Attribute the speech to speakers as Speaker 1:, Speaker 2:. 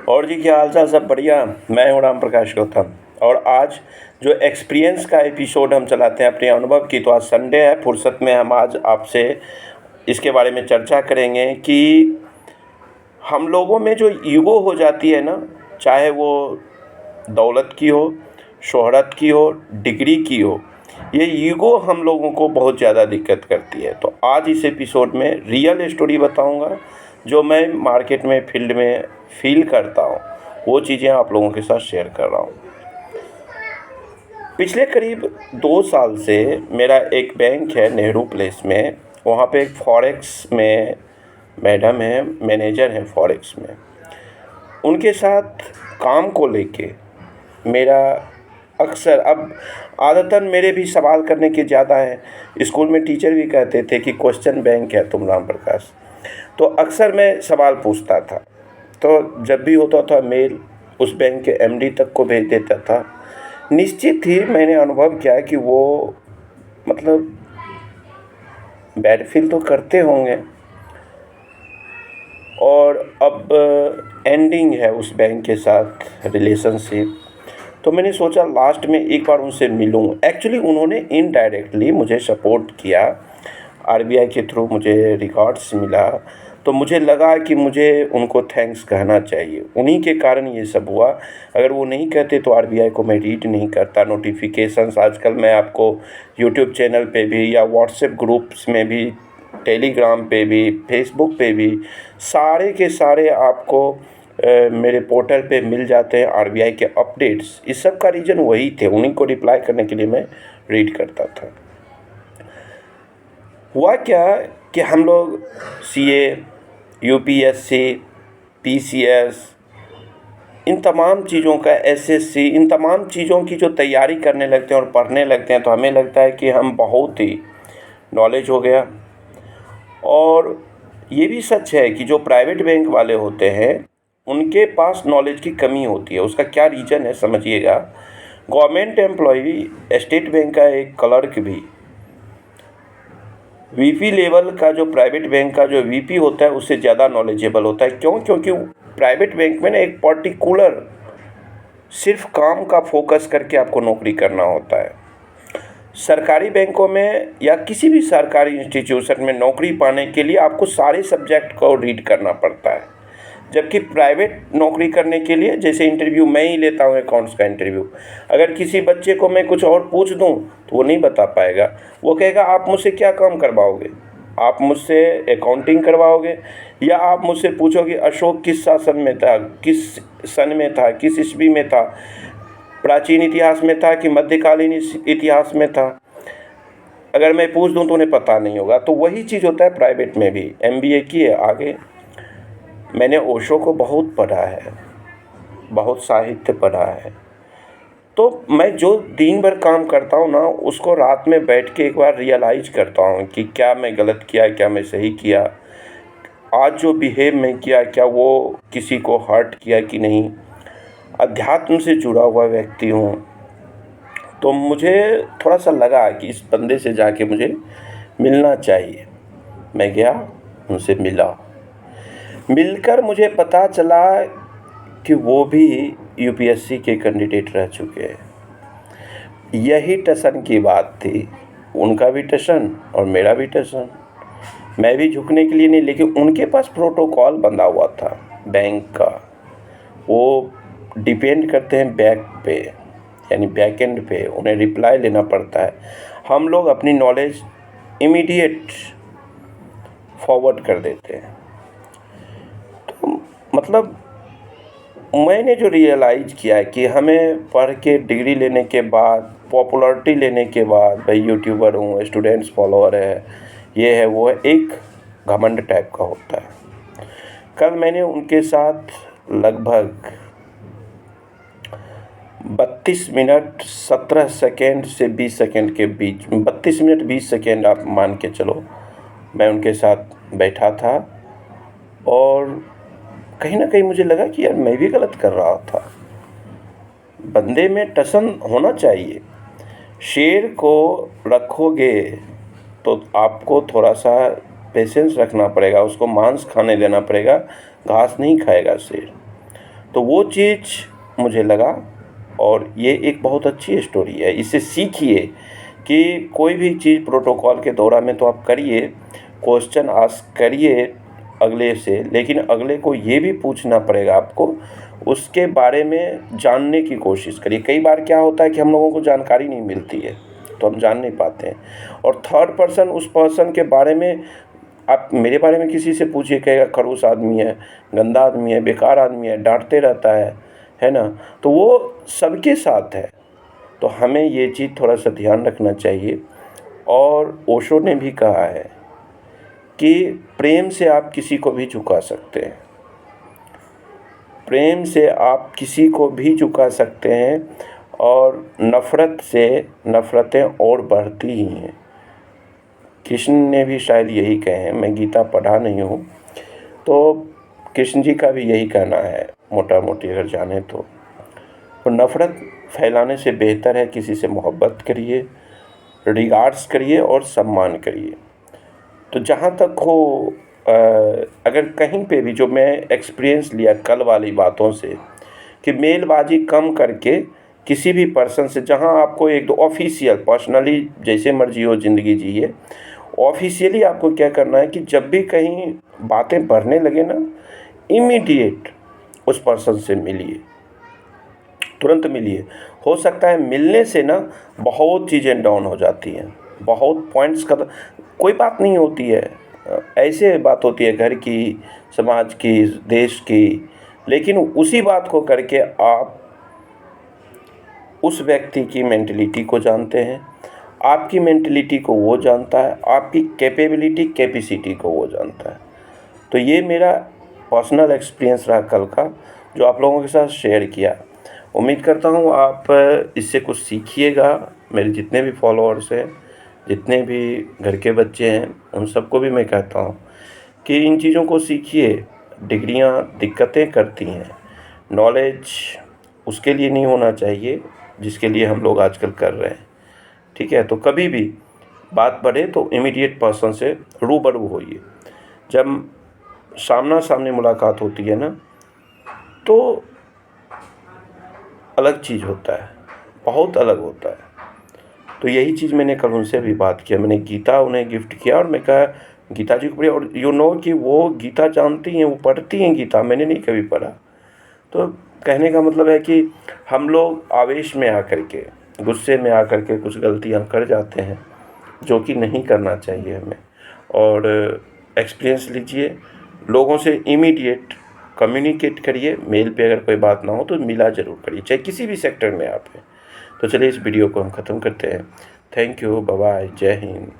Speaker 1: और जी क्या हाल चाल, सब बढ़िया। मैं हूँ राम प्रकाश गौतम और आज जो एक्सपीरियंस का एपिसोड हम चलाते हैं अपने अनुभव की, तो आज संडे है, फुर्सत में हम आज आपसे इसके बारे में चर्चा करेंगे कि हम लोगों में जो ईगो हो जाती है ना, चाहे वो दौलत की हो, शोहरत की हो, डिग्री की हो, ये ईगो हम लोगों को बहुत ज़्यादा दिक्कत करती है। तो आज इस एपिसोड में रियल स्टोरी बताऊंगा जो मैं मार्केट में, फील्ड में फील करता हूँ, वो चीज़ें आप लोगों के साथ शेयर कर रहा हूँ। पिछले करीब 2 साल से मेरा एक बैंक है नेहरू प्लेस में, वहाँ पे एक फॉरेक्स में मैडम है, मैनेजर है फॉरेक्स में। उनके साथ काम को लेके मेरा अक्सर, अब आदतन मेरे भी सवाल करने के ज़्यादा हैं। स्कूल में टीचर भी कहते थे कि क्वेश्चन बैंक है तुम राम प्रकाश। तो अक्सर मैं सवाल पूछता था, तो जब भी होता था मेल उस बैंक के एमडी तक को भेज देता था। निश्चित ही मैंने अनुभव किया कि वो मतलब बैड फील तो करते होंगे, और अब एंडिंग है उस बैंक के साथ रिलेशनशिप। तो मैंने सोचा लास्ट में एक बार उनसे मिलूं। एक्चुअली उन्होंने इनडायरेक्टली मुझे सपोर्ट किया, आरबीआई के थ्रू मुझे रिकॉर्ड्स मिला, तो मुझे लगा कि मुझे उनको थैंक्स कहना चाहिए। उन्हीं के कारण ये सब हुआ। अगर वो नहीं कहते तो आरबीआई को मैं रीड नहीं करता। नोटिफिकेशंस आजकल मैं आपको यूट्यूब चैनल पे भी, या व्हाट्सएप ग्रुप्स में भी, टेलीग्राम पे भी, फेसबुक पे भी, सारे के सारे आपको मेरे पोर्टल पे मिल जाते हैं आरबीआई के अपडेट्स। इस सब का रीज़न वही थे, उन्हीं को रिप्लाई करने के लिए मैं रीड करता था। हुआ क्या कि हम लोग सीए, यूपीएससी, पीसीएस, इन तमाम चीज़ों का, एसएससी, इन तमाम चीज़ों की जो तैयारी करने लगते हैं और पढ़ने लगते हैं, तो हमें लगता है कि हम बहुत ही नॉलेज हो गया। और ये भी सच है कि जो प्राइवेट बैंक वाले होते हैं उनके पास नॉलेज की कमी होती है। उसका क्या रीज़न है समझिएगा। गवर्नमेंट एम्प्लॉई, स्टेट बैंक का एक क्लर्क भी वीपी लेवल का, जो प्राइवेट बैंक का जो वीपी होता है, उससे ज़्यादा नॉलेजेबल होता है। क्यों? क्योंकि प्राइवेट बैंक में ना एक पर्टिकुलर सिर्फ काम का फोकस करके आपको नौकरी करना होता है। सरकारी बैंकों में या किसी भी सरकारी इंस्टीट्यूशन में नौकरी पाने के लिए आपको सारे सब्जेक्ट को रीड करना पड़ता है। जबकि प्राइवेट नौकरी करने के लिए, जैसे इंटरव्यू मैं ही लेता हूँ, अकाउंट्स का इंटरव्यू, अगर किसी बच्चे को मैं कुछ और पूछ दूँ तो वो नहीं बता पाएगा। वो कहेगा आप मुझसे क्या काम करवाओगे, आप मुझसे अकाउंटिंग करवाओगे, या आप मुझसे पूछोगे अशोक किस शासन में था, किस सन में था, किस ईस्वी में था, प्राचीन इतिहास में था कि मध्यकालीन इतिहास में था। अगर मैं पूछ दूं तो उन्हें पता नहीं होगा। तो वही चीज़ होता है प्राइवेट में भी। एमबीए किए आगे, मैंने ओशो को बहुत पढ़ा है, बहुत साहित्य पढ़ा है। तो मैं जो दिन भर काम करता हूँ ना, उसको रात में बैठ के एक बार रियलाइज़ करता हूँ कि क्या मैं गलत किया, क्या मैं सही किया, आज जो बिहेव मैं किया क्या वो किसी को हर्ट किया कि नहीं। अध्यात्म से जुड़ा हुआ व्यक्ति हूँ, तो मुझे थोड़ा सा लगा कि इस बंदे से जाके मुझे मिलना चाहिए। मैं गया, उनसे मिलकर मुझे पता चला कि वो भी यूपीएससी के कैंडिडेट रह चुके हैं। यही टशन की बात थी, उनका भी टशन और मेरा भी टशन। मैं भी झुकने के लिए नहीं, लेकिन उनके पास प्रोटोकॉल बंधा हुआ था बैंक का। वो डिपेंड करते हैं बैक पे, यानी बैक एंड पे, उन्हें रिप्लाई लेना पड़ता है। हम लोग अपनी नॉलेज इमीडिएट फॉरवर्ड कर देते हैं। तो मतलब मैंने जो रियलाइज़ किया है कि हमें पढ़ के डिग्री लेने के बाद, पॉपुलैरिटी लेने के बाद, भाई यूट्यूबर हूँ, स्टूडेंट्स फॉलोअर है, ये है वो है, एक घमंड टाइप का होता है। कल मैंने उनके साथ लगभग 32 मिनट 17 सेकेंड से 20 सेकेंड के बीच, 32 मिनट 20 सेकेंड आप मान के चलो, मैं उनके साथ बैठा था। और कहीं ना कहीं मुझे लगा कि यार मैं भी गलत कर रहा था। बंदे में टसन होना चाहिए। शेर को रखोगे तो आपको थोड़ा सा पेशेंस रखना पड़ेगा, उसको मांस खाने देना पड़ेगा, घास नहीं खाएगा शेर। तो वो चीज़ मुझे लगा और ये एक बहुत अच्छी स्टोरी है। इससे सीखिए कि कोई भी चीज़ प्रोटोकॉल के दौरान में तो आप करिए, क्वेश्चन आस्क करिए अगले से, लेकिन अगले को ये भी पूछना पड़ेगा आपको, उसके बारे में जानने की कोशिश करिए। कई बार क्या होता है कि हम लोगों को जानकारी नहीं मिलती है तो हम जान नहीं पाते हैं, और थर्ड पर्सन उस पर्सन के बारे में, आप मेरे बारे में किसी से पूछिए, कहेगा खड़ूस आदमी है, गंदा आदमी है, बेकार आदमी है, डांटते रहता है ना, तो वो सबके साथ है। तो हमें ये चीज़ थोड़ा सा ध्यान रखना चाहिए। और ओशो ने भी कहा है कि प्रेम से आप किसी को भी झुका सकते हैं, प्रेम से आप किसी को भी झुका सकते हैं, और नफ़रत से नफ़रतें और बढ़ती ही हैं। कृष्ण ने भी शायद यही कहे हैं, मैं गीता पढ़ा नहीं हूँ, तो कृष्ण जी का भी यही कहना है मोटा मोटी अगर जाने तो नफ़रत फैलाने से बेहतर है किसी से मोहब्बत करिए, रिगार्ड्स करिए और सम्मान करिए। तो जहाँ तक हो अगर कहीं पे भी, जो मैं एक्सपीरियंस लिया कल वाली बातों से, कि मेलबाजी कम करके किसी भी पर्सन से, जहाँ आपको एक दो ऑफिशियल पर्सनली जैसे मर्जी हो ज़िंदगी जिए, ऑफिशियली आपको क्या करना है कि जब भी कहीं बातें बढ़ने लगे ना, इमीडिएट उस पर्सन से मिलिए, तुरंत मिलिए। हो सकता है मिलने से ना बहुत चीज़ें डाउन हो जाती हैं, बहुत पॉइंट्स का कोई बात नहीं होती है, ऐसे बात होती है घर की, समाज की, देश की, लेकिन उसी बात को करके आप उस व्यक्ति की मेंटलिटी को जानते हैं, आपकी मेंटलिटी को वो जानता है, आपकी कैपेबिलिटी कैपेसिटी को वो जानता है। तो ये मेरा पर्सनल एक्सपीरियंस रहा कल का, जो आप लोगों के साथ शेयर किया। उम्मीद करता हूँ आप इससे कुछ सीखिएगा। मेरे जितने भी फॉलोअर्स हैं, जितने भी घर के बच्चे हैं, उन सबको भी मैं कहता हूँ कि इन चीज़ों को सीखिए। डिग्रियाँ दिक्कतें करती हैं, नॉलेज उसके लिए नहीं होना चाहिए जिसके लिए हम लोग आजकल कर रहे हैं, ठीक है। तो कभी भी बात बढ़े तो इमीडिएट पर्सन से रूबरू होइए। जब सामना सामने मुलाकात होती है ना, तो अलग चीज़ होता है, बहुत अलग होता है। तो यही चीज़ मैंने कल उनसे भी बात किया, मैंने गीता उन्हें गिफ्ट किया और मैं कहा गीता जी को पढ़िए, और यू नो कि वो गीता जानती हैं, वो पढ़ती हैं गीता, मैंने नहीं कभी पढ़ा। तो कहने का मतलब है कि हम लोग आवेश में आकर के, गुस्से में आकर के कुछ गलतियाँ कर जाते हैं जो कि नहीं करना चाहिए हमें। और एक्सपीरियंस लीजिए, लोगों से इमीडिएट कम्युनिकेट करिए। मेल पे अगर कोई बात ना हो तो मिला ज़रूर करिए, चाहे किसी भी सेक्टर में आप हैं। तो चलिए इस वीडियो को हम ख़त्म करते हैं। थैंक यू, बाय बाय, जय हिंद।